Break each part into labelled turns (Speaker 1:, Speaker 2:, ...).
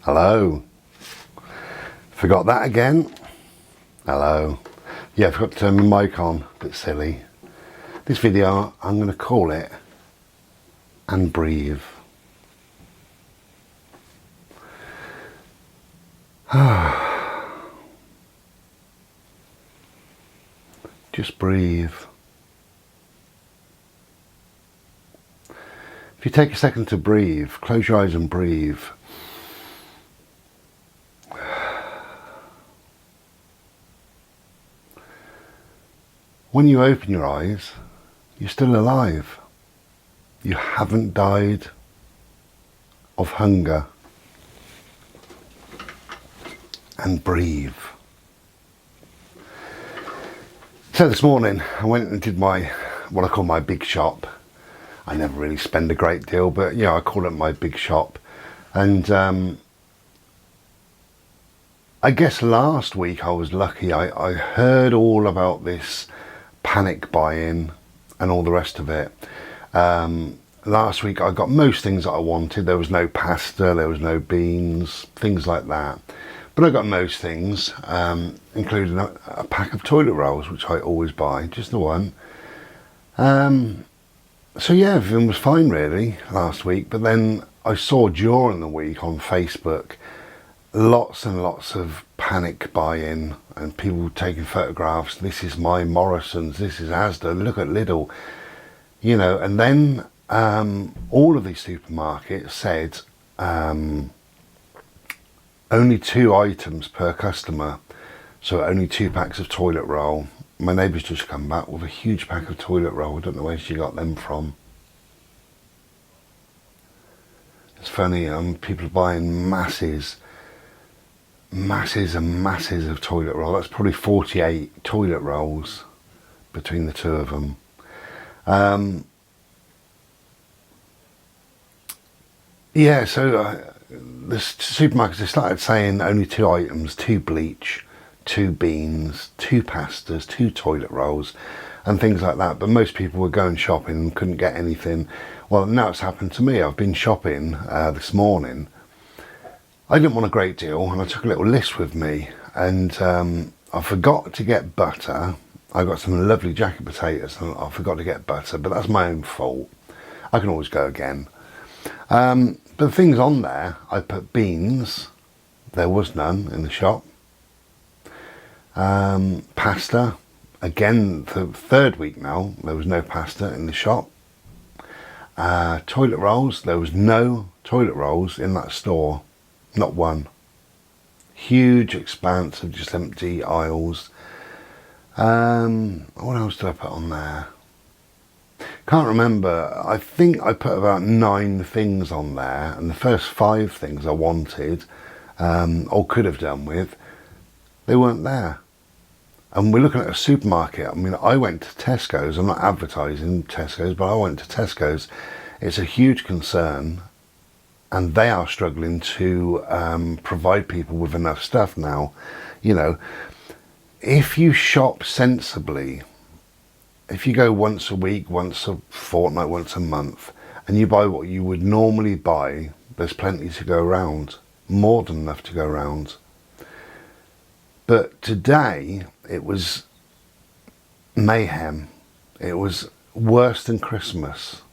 Speaker 1: Hello. Forgot that again. Hello. Yeah, I forgot to turn my mic on. A bit silly. This video, I'm going to call it And Breathe. Just breathe. If you take a second to breathe, close your eyes and breathe. When you open your eyes, you're still alive. You haven't died of hunger. And breathe. So this morning I went and did what I call my big shop. I never really spend a great deal, but yeah, I call it my big shop. And I guess last week I was lucky. I heard all about this panic buying and all the rest of it. Last week I got most things that I wanted. There was no pasta, there was no beans, things like that. But I got most things, including a pack of toilet rolls, which I always buy, just the one. So yeah, everything was fine really last week. But then I saw during the week on Facebook lots and lots of panic buying and people taking photographs. This is my Morrison's, this is Asda, look at Lidl, you know. And then all of these supermarkets said only 2 items per customer, so only 2 packs of toilet roll. My neighbour's just come back with a huge pack of toilet roll. I don't know where she got them from. It's funny, people are buying masses and masses of toilet roll. That's probably 48 toilet rolls between the 2 of them. Yeah, so the supermarkets, they started saying only 2 items, 2 bleach, 2 beans, 2 pastas, 2 toilet rolls and things like that. But most people were going shopping and couldn't get anything. Well, now it's happened to me. I've been shopping this morning. I didn't want a great deal and I took a little list with me, and I forgot to get butter. I got some lovely jacket potatoes and I forgot to get butter, but that's my own fault. I can always go again. But the things on there, I put beans. There was none in the shop. Pasta, again for the 3rd week now, there was no pasta in the shop. Toilet rolls, there was no toilet rolls in that store, not one. Huge expanse of just empty aisles. What else did I put on there? Can't remember. I think I put about 9 things on there, and the first 5 things I wanted or could have done with, they weren't there. And we're looking at a supermarket. I mean, I went to Tesco's. I'm not advertising Tesco's, but I went to Tesco's. It's a huge concern, and they are struggling to provide people with enough stuff now. You know, if you shop sensibly, if you go once a week, once a fortnight, once a month, and you buy what you would normally buy, there's plenty to go around, more than enough to go around. But today, it was mayhem. It was worse than Christmas.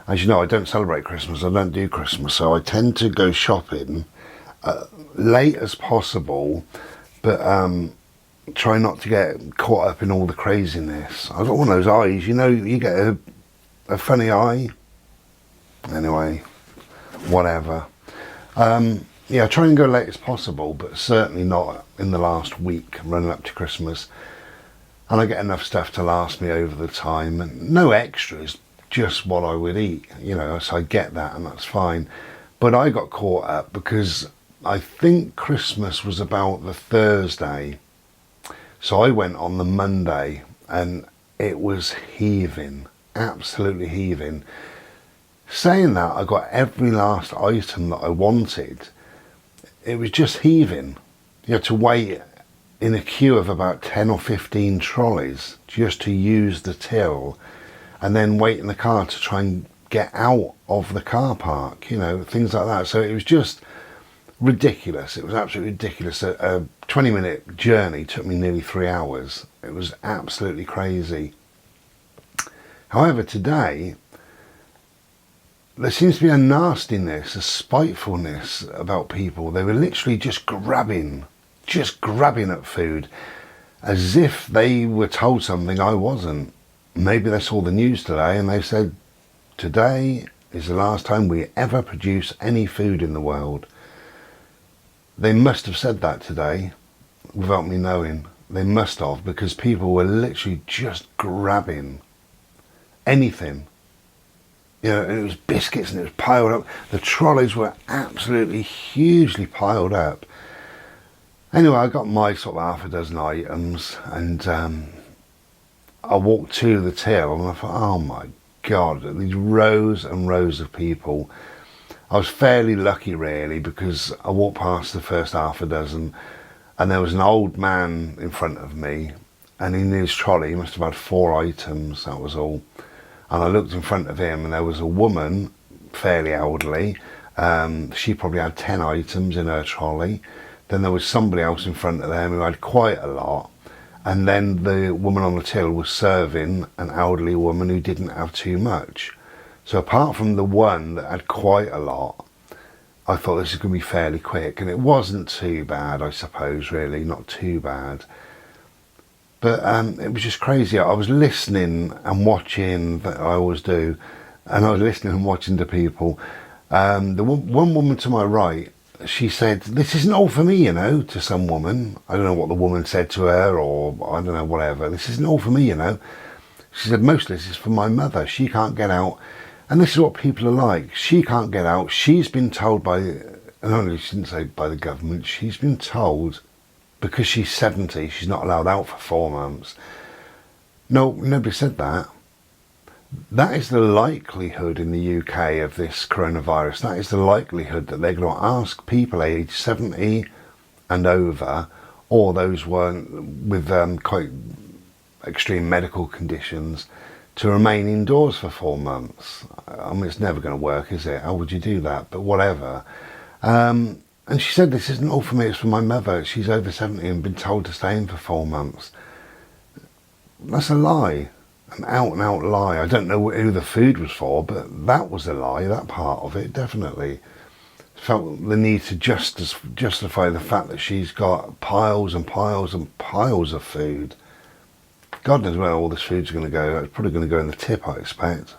Speaker 1: As you know, I don't celebrate Christmas, I don't do Christmas, so I tend to go shopping late as possible, but try not to get caught up in all the craziness. I've got one of those eyes, you know, you get a funny eye. Anyway, whatever. Yeah, try and go late as possible, but certainly not in the last week running up to Christmas. And I get enough stuff to last me over the time, and no extras, just what I would eat, you know, so I get that and that's fine. But I got caught up because I think Christmas was about the Thursday. So I went on the Monday and it was heaving, absolutely heaving. Saying that, I got every last item that I wanted. It was just heaving. You had to wait in a queue of about 10 or 15 trolleys just to use the till, and then wait in the car to try and get out of the car park, you know, things like that. So it was just Ridiculous. It was absolutely ridiculous. A 20-minute journey took me nearly 3 hours. It was absolutely crazy. However, today, there seems to be a nastiness, a spitefulness about people. They were literally just grabbing at food, as if they were told something I wasn't. Maybe they saw the news today and they said, today is the last time we ever produce any food in the world. They must have said that today, without me knowing. They must have, because people were literally just grabbing anything. You know, and it was biscuits and it was piled up. The trolleys were absolutely hugely piled up. Anyway, I got my sort of half a dozen items, and I walked to the till and I thought, oh my God, these rows and rows of people. I was fairly lucky really, because I walked past the first half a dozen and there was an old man in front of me, and in his trolley he must have had 4 items, that was all. And I looked in front of him and there was a woman, fairly elderly, she probably had 10 items in her trolley. Then there was somebody else in front of them who had quite a lot. And then the woman on the till was serving an elderly woman who didn't have too much. So apart from the one that had quite a lot, I thought this is going to be fairly quick. And it wasn't too bad, I suppose, really, not too bad. But it was just crazy. I was listening and watching, that I always do, and I was listening and watching to people. The one woman to my right, she said, this isn't all for me, you know, to some woman. I don't know what the woman said to her, or I don't know, whatever. This isn't all for me, you know. She said, most of this is for my mother. She can't get out. And this is what people are like. She can't get out. She's been told by, no, she didn't say by the government, she's been told because she's 70, she's not allowed out for 4 months. No, nobody said that. That is the likelihood in the UK of this coronavirus. That is the likelihood that they're going to ask people aged 70 and over, or those with quite extreme medical conditions, to remain indoors for 4 months. I mean, it's never going to work, is it? How would you do that? But whatever. And she said, this isn't all for me, it's for my mother. She's over 70 and been told to stay in for 4 months. That's a lie. An out and out lie. I don't know who the food was for, but that was a lie, that part of it, definitely. Felt the need to justify the fact that she's got piles and piles and piles of food. God knows where all this food's going to go. It's probably going to go in the tip, I expect.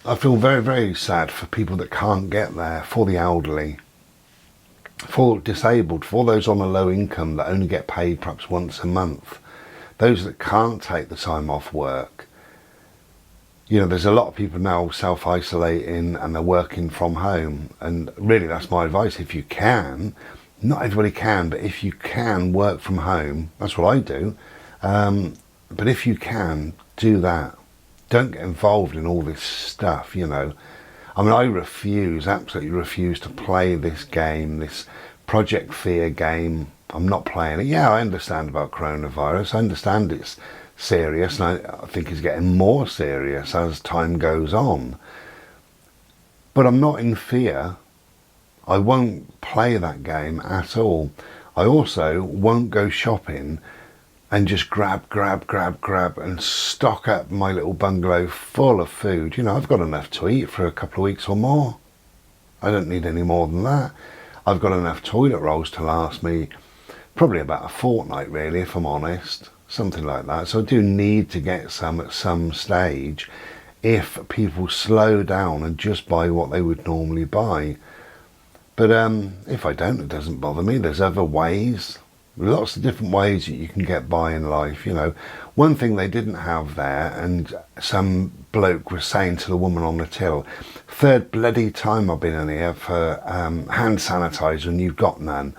Speaker 1: I feel very, very sad for people that can't get there, for the elderly, for disabled, for those on a low income that only get paid perhaps once a month, those that can't take the time off work. You know, there's a lot of people now self-isolating and they're working from home, and really that's my advice. If you can, not everybody can, but if you can work from home, that's what I do, but if you can, do that. Don't get involved in all this stuff, you know. I mean, I absolutely refuse to play this game, this Project Fear game. I'm not playing it. Yeah, I understand about coronavirus. I understand it's serious, and I think it's getting more serious as time goes on. But I'm not in fear. I won't play that game at all. I also won't go shopping and just grab and stock up my little bungalow full of food. You know, I've got enough to eat for a couple of weeks or more. I don't need any more than that. I've got enough toilet rolls to last me probably about a fortnight, really, if I'm honest. Something like that. So I do need to get some at some stage if people slow down and just buy what they would normally buy. But if I don't, it doesn't bother me. There's other ways. Lots of different ways that you can get by in life, you know. One thing they didn't have there, and some bloke was saying to the woman on the till, third bloody time I've been in here for hand sanitizer and you've got none.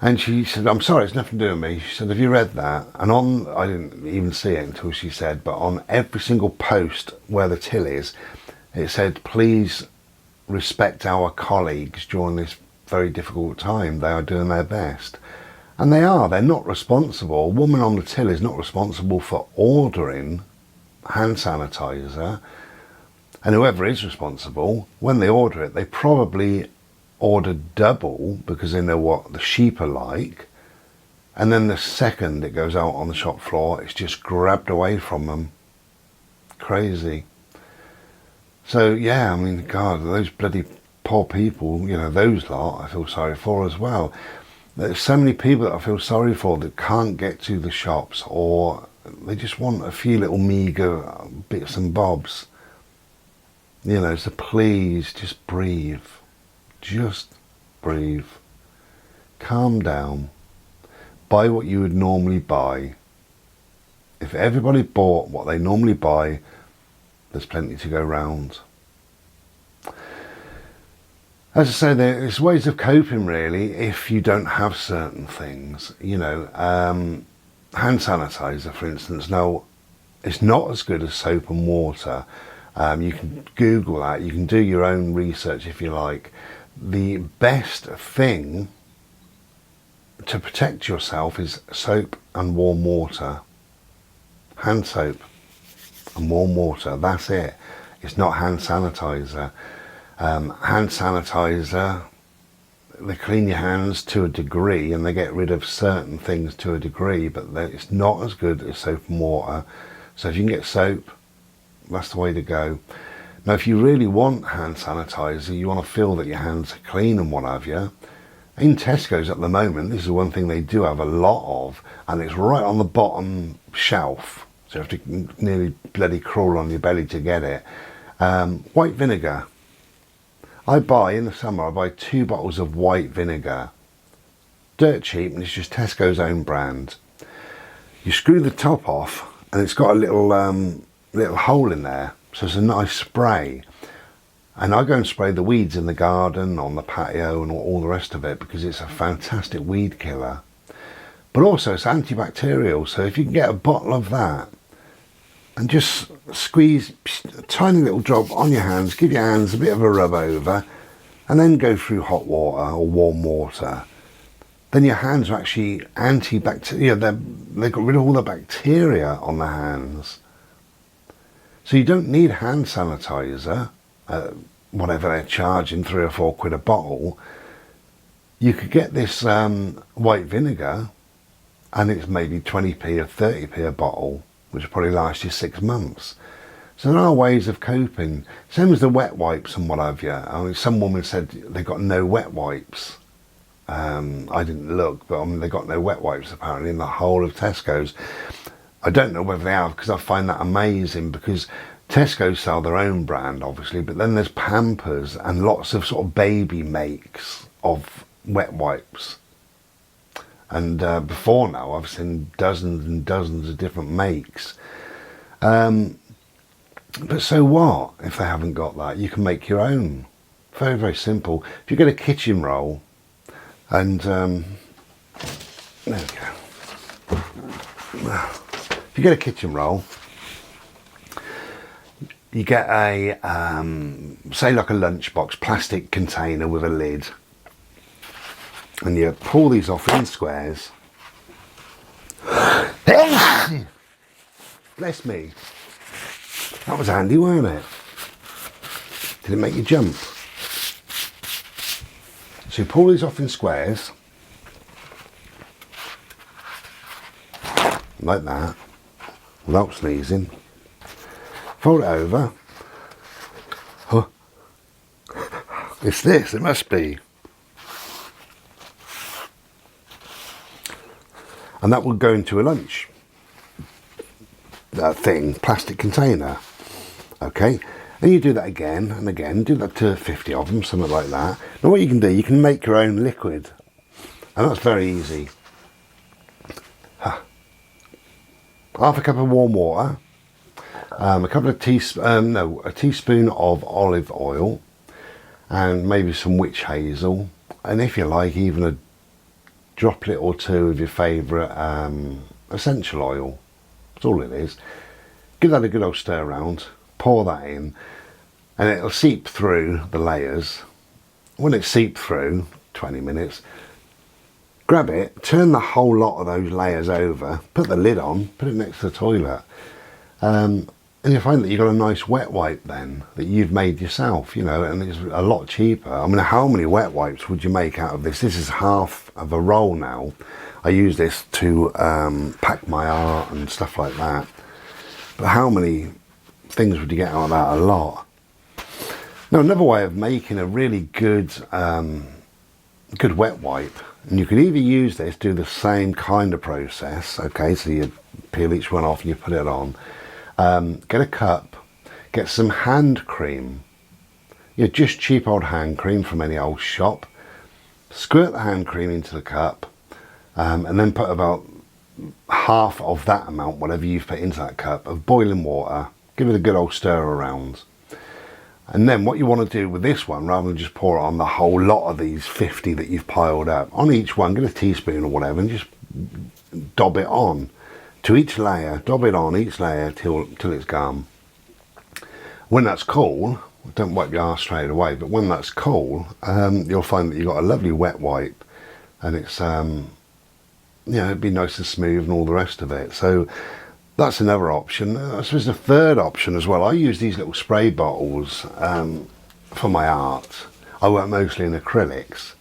Speaker 1: And she said, I'm sorry, it's nothing to do with me. She said, have you read that? And I didn't even see it until she said, but on every single post where the till is, it said, please respect our colleagues during this very difficult time. They are doing their best. And they're not responsible. A woman on the till is not responsible for ordering hand sanitizer. And whoever is responsible, when they order it, they probably order double because they know what the sheep are like. And then the second it goes out on the shop floor, it's just grabbed away from them. Crazy. So, yeah, I mean, God, those bloody poor people, you know, those lot I feel sorry for as well. There's so many people that I feel sorry for that can't get to the shops, or they just want a few little meagre bits and bobs. You know, so please just breathe. Just breathe. Calm down. Buy what you would normally buy. If everybody bought what they normally buy, there's plenty to go round. As I say, there's ways of coping really if you don't have certain things. You know, hand sanitizer, for instance. Now, it's not as good as soap and water. You can Google that. You can do your own research if you like. The best thing to protect yourself is soap and warm water. Hand soap and warm water, that's it. It's not hand sanitizer. Hand sanitizer, they clean your hands to a degree and they get rid of certain things to a degree, but it's not as good as soap and water. So if you can get soap, that's the way to go. Now, if you really want hand sanitizer, you want to feel that your hands are clean and what have you, in Tesco's at the moment, this is one thing they do have a lot of, and it's right on the bottom shelf, so you have to nearly bloody crawl on your belly to get it. White vinegar. In the summer, I buy 2 bottles of white vinegar. Dirt cheap, and it's just Tesco's own brand. You screw the top off, and it's got a little hole in there, so it's a nice spray. And I go and spray the weeds in the garden, on the patio and all the rest of it, because it's a fantastic weed killer. But also it's antibacterial, so if you can get a bottle of that and just squeeze a tiny little drop on your hands, give your hands a bit of a rub over, and then go through hot water or warm water, then your hands are actually antibacterial. They've got rid of all the bacteria on the hands. So you don't need hand sanitizer. Whatever they're charging, 3 or 4 quid a bottle. You could get this white vinegar, and it's maybe 20p or 30p a bottle, which will probably last you 6 months. So there are ways of coping. Same as the wet wipes and what have you. I mean, some woman said they got no wet wipes. I didn't look, but I mean, they got no wet wipes apparently in the whole of Tesco's. I don't know whether they have, because I find that amazing, because Tesco sell their own brand, obviously, but then there's Pampers and lots of sort of baby makes of wet wipes. And before now, I've seen dozens and dozens of different makes. But so what if they haven't got that? You can make your own. Very, very simple. If you get a kitchen roll, and there we go. If you get a kitchen roll, you get a, say like a lunchbox, plastic container with a lid, and you pull these off in squares. Bless me. That was handy, weren't it? Did it make you jump? So you pull these off in squares, like that, without sneezing. Fold it over. Huh. It's this, it must be. And that will go into a lunch plastic container. Okay, and you do that again and again, do that to 50 of them, something like that. Now what you can do, you can make your own liquid, and that's very easy. Half a cup of warm water, a couple of a teaspoon of olive oil, and maybe some witch hazel, and if you like, even a droplet or two of your favourite essential oil. That's all it is. Give that a good old stir around, pour that in, and it'll seep through the layers. When it's seeped through, 20 minutes, grab it, turn the whole lot of those layers over, put the lid on, put it next to the toilet, and you'll find that you've got a nice wet wipe then that you've made yourself, you know, and it's a lot cheaper. I mean, how many wet wipes would you make out of this? This is half of a roll now. I use this to pack my art and stuff like that. But how many things would you get out of that? A lot. Now, another way of making a really good good wet wipe, and you can either use this, do the same kind of process, okay, so you peel each one off and you put it on. Get a cup, get some hand cream, you know, just cheap old hand cream from any old shop, squirt the hand cream into the cup, and then put about half of that amount, whatever you've put into that cup, of boiling water, give it a good old stir around. And then what you want to do with this one, rather than just pour it on the whole lot of these 50 that you've piled up, on each one, get a teaspoon or whatever and just dob it on to each layer, dob it on each layer till it's gone. When that's cool, don't wipe your arse straight away, but when that's cool, you'll find that you've got a lovely wet wipe, and it's, you know, it'd be nice and smooth and all the rest of it. So that's another option. I suppose the third option as well, I use these little spray bottles for my art. I work mostly in acrylics,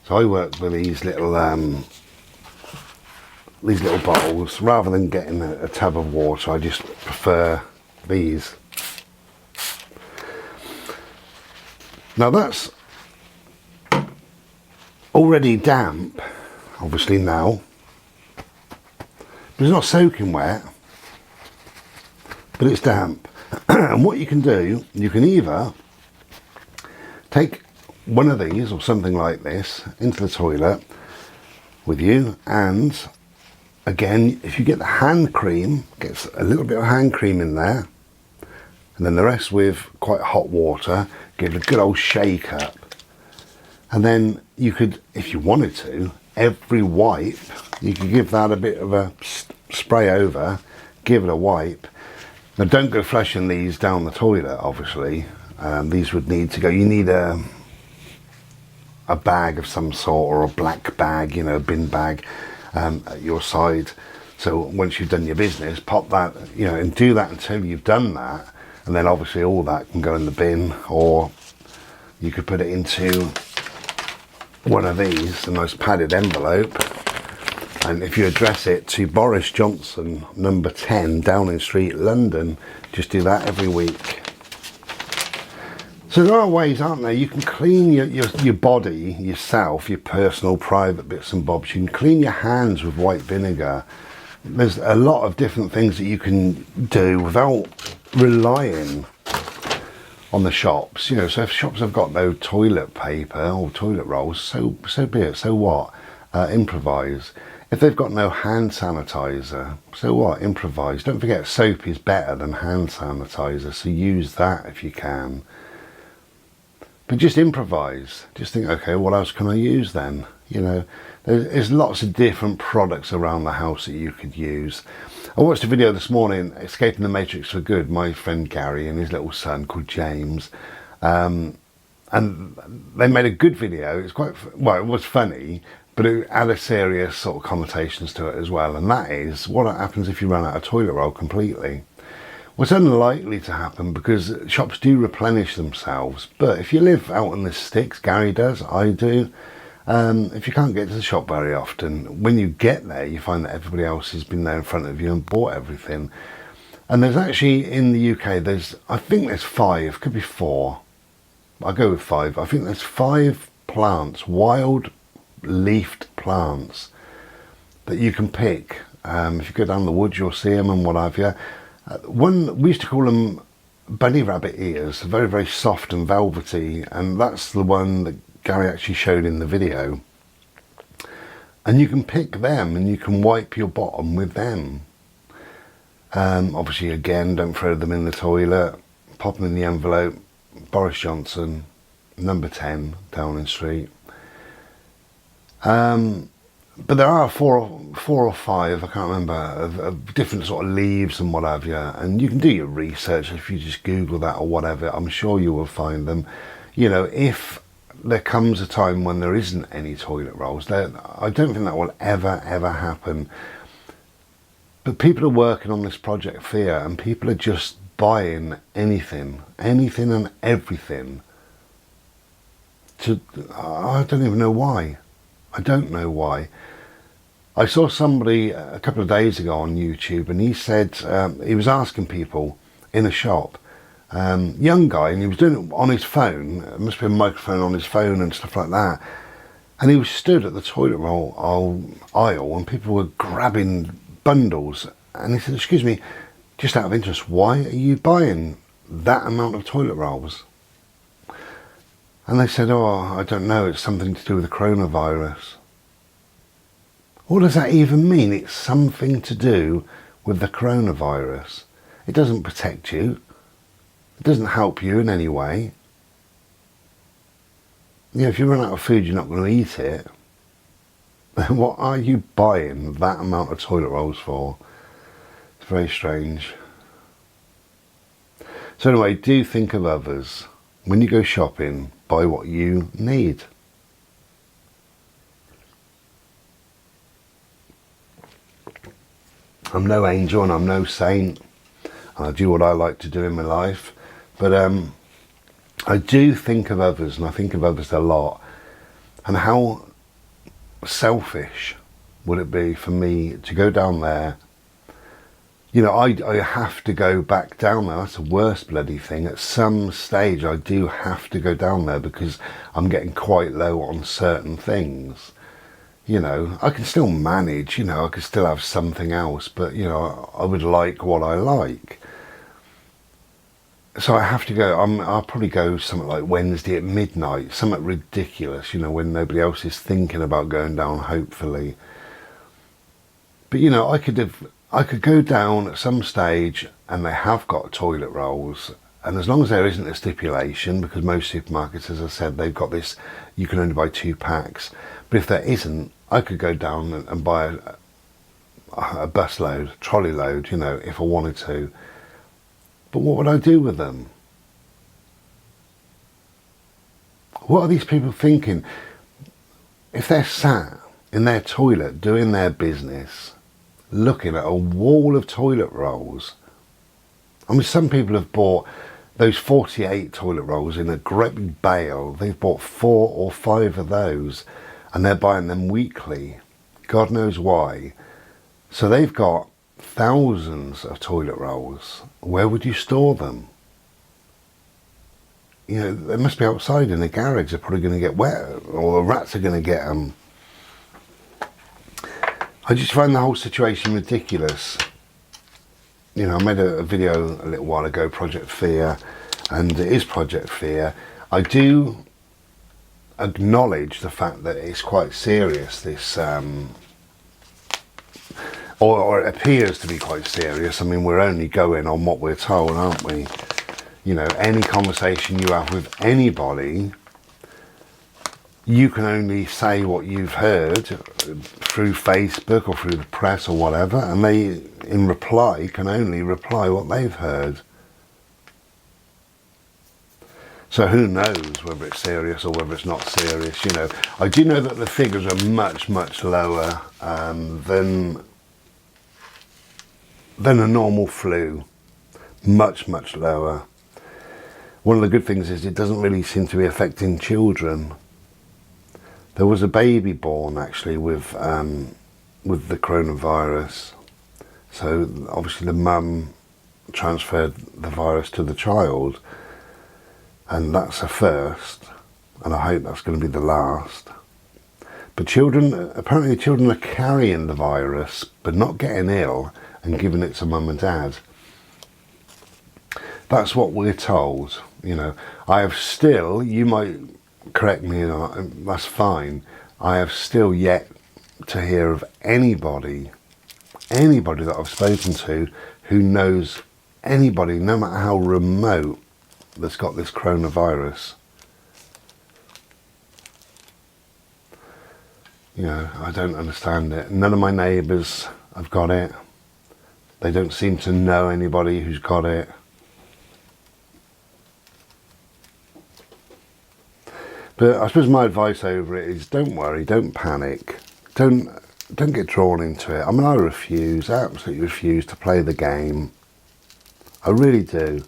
Speaker 1: so I work with these little bottles. Rather than getting a tub of water, I just prefer these. Now that's already damp, obviously now, but it's not soaking wet, but it's damp. And what you can do, you can either take one of these or something like this into the toilet with you, and again, if you get the hand cream, get a little bit of hand cream in there, and then the rest with quite hot water, give it a good old shake up. And then you could, if you wanted to, every wipe, you could give that a bit of a spray over, give it a wipe. Now don't go flushing these down the toilet, obviously. These would need to go, you need a bag of some sort, or a black bag, you know, bin bag at your side. So once you've done your business, pop that, you know, and do that until you've done that. And then obviously all that can go in the bin, or you could put it into one of these, a nice padded envelope. And if you address it to Boris Johnson, number 10, Downing Street, London, just do that every week. So there are ways, aren't there? You can clean your body yourself, your personal private bits and bobs. You can clean your hands with white vinegar. There's a lot of different things that you can do without relying on the shops. You know, so if shops have got no toilet paper or toilet rolls, so be it, so what? Improvise. If they've got no hand sanitizer, so what? Improvise. Don't forget, soap is better than hand sanitizer, so use that if you can. But just improvise. Just think, okay, what else can I use then? You know, there's lots of different products around the house that you could use. I watched a video this morning, Escaping the Matrix for Good, my friend Gary and his little son called James. And they made a good video. It's quite, well, it was funny, but it had a serious sort of connotations to it as well. And that is, what happens if you run out of toilet roll completely? Well, it's unlikely to happen because shops do replenish themselves. But if you live out in the sticks, Gary does, I do, if you can't get to the shop very often, when you get there, you find that everybody else has been there in front of you and bought everything. And there's actually, in the UK, I think there's 5, could be 4. I'll go with 5. I think there's 5 plants, wild leafed plants, that you can pick. If you go down the woods, you'll see them and what have you. One, we used to call them bunny rabbit ears, very, very soft and velvety, and that's the one that Gary actually showed in the video. And you can pick them and you can wipe your bottom with them. Obviously, again, don't throw them in the toilet, pop them in the envelope. Boris Johnson, number 10, Downing Street. But there are four or five, I can't remember, of different sort of leaves and what have you. And you can do your research if you just Google that or whatever. I'm sure you will find them. You know, if there comes a time when there isn't any toilet rolls. I don't think that will ever happen. But people are working on this Project Fear, and people are just buying anything and everything. I don't even know why. I don't know why. I saw somebody a couple of days ago on YouTube, and he said he was asking people in a shop, young guy, and he was doing it on his phone. It must be a microphone on his phone and stuff like that. And he was stood at the toilet roll aisle, and people were grabbing bundles. And he said, excuse me, just out of interest, why are you buying that amount of toilet rolls? And they said, oh, I don't know, it's something to do with the coronavirus. What does that even mean? It's something to do with the coronavirus. It doesn't protect you. It doesn't help you in any way. If you run out of food, you're not going to eat it. What are you buying that amount of toilet rolls for? It's very strange. So anyway, do think of others. When you go shopping, buy what you need. I'm no angel and I'm no saint. I do what I like to do in my life. But I do think of others, and I think of others a lot. And how selfish would it be for me to go down there? I have to go back down there. That's the worst bloody thing. At some stage I do have to go down there because I'm getting quite low on certain things. I can still manage, I could still have something else, but I would like what I like. So I have to go. I'll probably go something like Wednesday at midnight, something ridiculous, when nobody else is thinking about going down, hopefully. But I could go down at some stage, and they have got toilet rolls, and as long as there isn't a stipulation, because most supermarkets, as I said, they've got this, you can only buy 2 packs. But if there isn't, I could go down and buy a bus load, trolley load, if I wanted to. But what would I do with them? What are these people thinking? If they're sat in their toilet doing their business, looking at a wall of toilet rolls. I mean, some people have bought those 48 toilet rolls in a great big bale. They've bought 4 or 5 of those, and they're buying them weekly. God knows why. So they've got thousands of toilet rolls. Where would you store them? They must be outside in the garage. They're probably going to get wet, or the rats are going to get them. I just find the whole situation ridiculous. I made a video a little while ago, Project Fear, and it is Project Fear. I do acknowledge the fact that it's quite serious, this, or it appears to be quite serious. I mean, we're only going on what we're told, aren't we? Any conversation you have with anybody, you can only say what you've heard through Facebook or through the press or whatever, and they, in reply, can only reply what they've heard. So who knows whether it's serious or whether it's not serious, I do know that the figures are much lower than a normal flu. Much lower. One of the good things is it doesn't really seem to be affecting children. There was a baby born actually with the coronavirus. So obviously the mum transferred the virus to the child, and that's a first, and I hope that's going to be the last. But apparently children are carrying the virus but not getting ill and giving it to mum and dad. That's what we're told. I have still, you might correct me, that's fine, I have still yet to hear of anybody that I've spoken to who knows anybody, no matter how remote, that's got this coronavirus. I don't understand it. None of my neighbours have got it. They don't seem to know anybody who's got it. But I suppose my advice over it is don't worry, don't panic, don't get drawn into it. I mean, I absolutely refuse to play the game. I really do.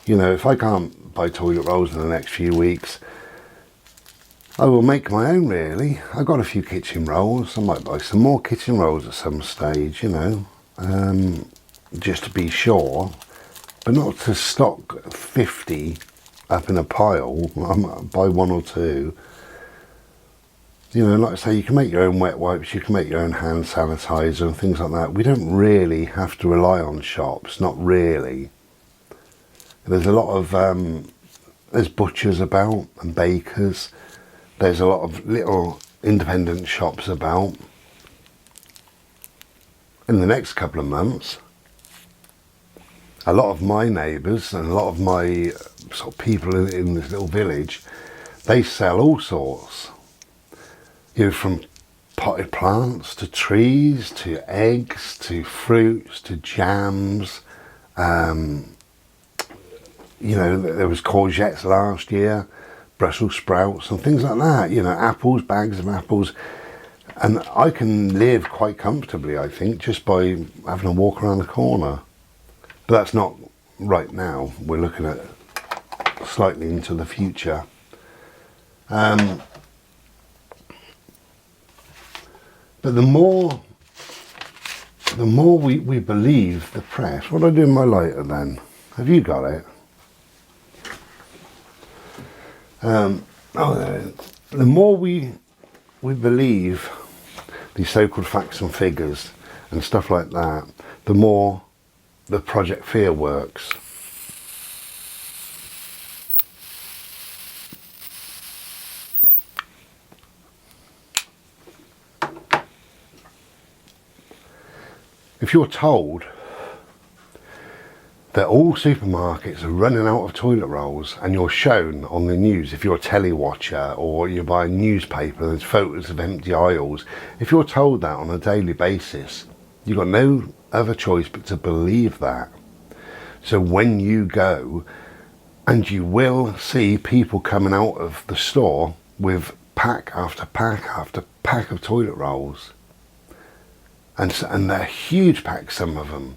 Speaker 1: You know, if I can't buy toilet rolls in the next few weeks, I will make my own, really. I've got a few kitchen rolls. I might buy some more kitchen rolls at some stage, you know, just to be sure. But not to stock 50 up in a pile. I might buy one or two. You know, like I say, you can make your own wet wipes, you can make your own hand sanitizer and things like that. We don't really have to rely on shops, not really. There's a lot of, there's butchers about and bakers. There's a lot of little independent shops about. In the next couple of months, a lot of my neighbours and a lot of my sort of people in this little village, they sell all sorts. You know, from potted plants to trees to eggs to fruits to jams. You know, there was courgettes last year, Brussels sprouts and things like that. You know, apples, bags of apples. And I can live quite comfortably, I think, just by having a walk around the corner. But that's not right now. We're looking at slightly into the future. But the more we believe the press. What do I do in my lighter then? Have you got it? The more we believe these so-called facts and figures and stuff like that, the more the Project Fear works. If you're told that all supermarkets are running out of toilet rolls and you're shown on the news, if you're a telly watcher or you buy a newspaper, there's photos of empty aisles, if you're told that on a daily basis, you've got no other choice but to believe that. So when you go, and you will see people coming out of the store with pack after pack after pack of toilet rolls, and they're huge packs, some of them,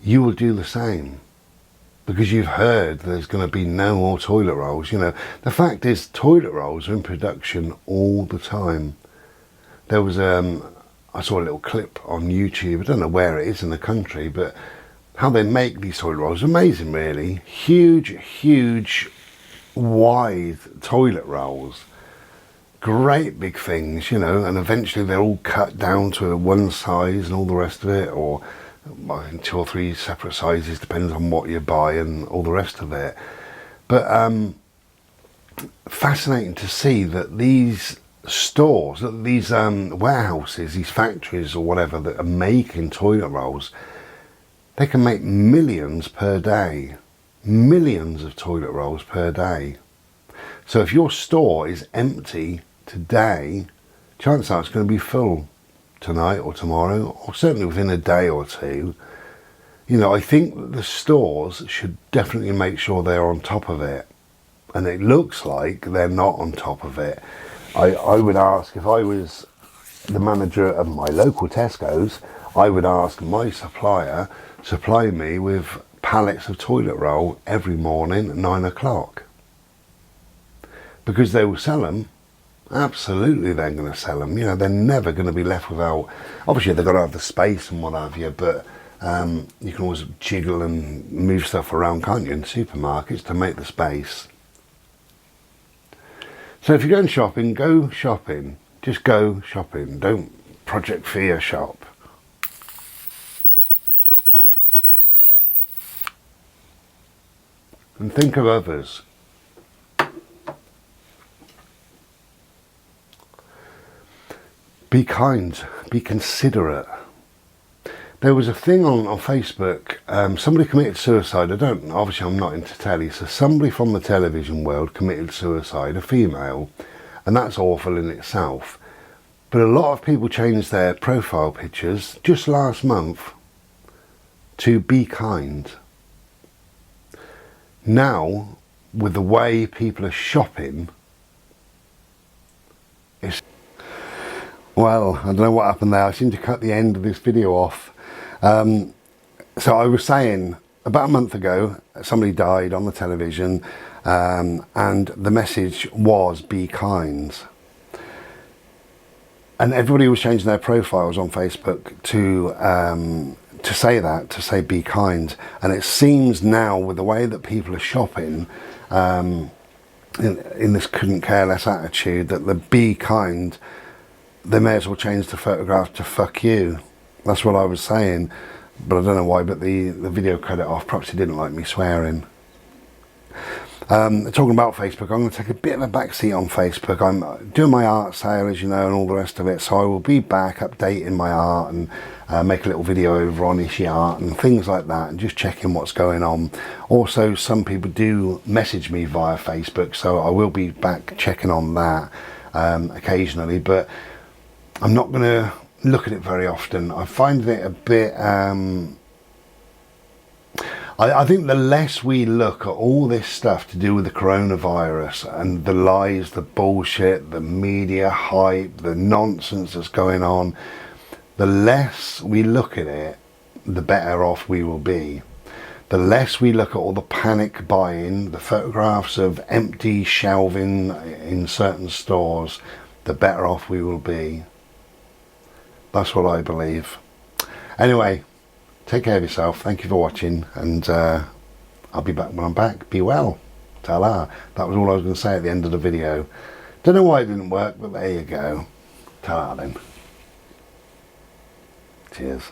Speaker 1: you will do the same because you've heard there's going to be no more toilet rolls. You know, the fact is toilet rolls are in production all the time. There was I saw a little clip on YouTube, I don't know where it is in the country, but how they make these toilet rolls, amazing really. Huge wide toilet rolls, great big things, you know, and eventually they're all cut down to one size and all the rest of it, or in 2 or 3 separate sizes, depends on what you buy and all the rest of it. But fascinating to see that these stores, that these warehouses, these factories or whatever that are making toilet rolls, they can make millions per day, millions of toilet rolls per day. So if your store is empty today, chances are it's going to be full tonight or tomorrow, or certainly within a day or two. You know, I think that the stores should definitely make sure they're on top of it, and it looks like they're not on top of it. I would ask, if I was the manager of my local Tesco's, I would ask my supplier supply me with pallets of toilet roll every morning at 9 o'clock, because they will sell them. Absolutely, they're going to sell them. You know, they're never going to be left without. Obviously, they've got to have the space and what have you, but you can always jiggle and move stuff around, can't you, in supermarkets to make the space. So if you're going shopping, go shopping. Just go shopping. Don't Project Fear shop. And think of others. Be kind, be considerate. There was a thing on Facebook, somebody committed suicide. Obviously I'm not into telly, so somebody from the television world committed suicide, a female, and that's awful in itself. But a lot of people changed their profile pictures just last month to be kind. Now, with the way people are shopping, it's... Well, I don't know what happened there. I seem to cut the end of this video off. So I was saying, about a month ago, somebody died on the television, and the message was, be kind. And everybody was changing their profiles on Facebook to say that, to say be kind. And it seems now, with the way that people are shopping, in this couldn't care less attitude, that the be kind, they may as well change the photograph to fuck you. That's what I was saying, but I don't know why, but the video cut it off. Perhaps he didn't like me swearing. Talking about Facebook, I'm going to take a bit of a backseat on Facebook. I'm doing my art sale, as you know, and all the rest of it, so I will be back updating my art and make a little video over on Ishi Art and things like that, and just checking what's going on. Also, some people do message me via Facebook, so I will be back checking on that occasionally, but I'm not going to look at it very often. I find it a bit... I think the less we look at all this stuff to do with the coronavirus and the lies, the bullshit, the media hype, the nonsense that's going on, the less we look at it, the better off we will be. The less we look at all the panic buying, the photographs of empty shelving in certain stores, the better off we will be. That's what I believe. Anyway, take care of yourself. Thank you for watching, and I'll be back when I'm back. Be well. Ta-la. That was all I was going to say at the end of the video. Don't know why it didn't work, but there you go. Ta-la then. Cheers.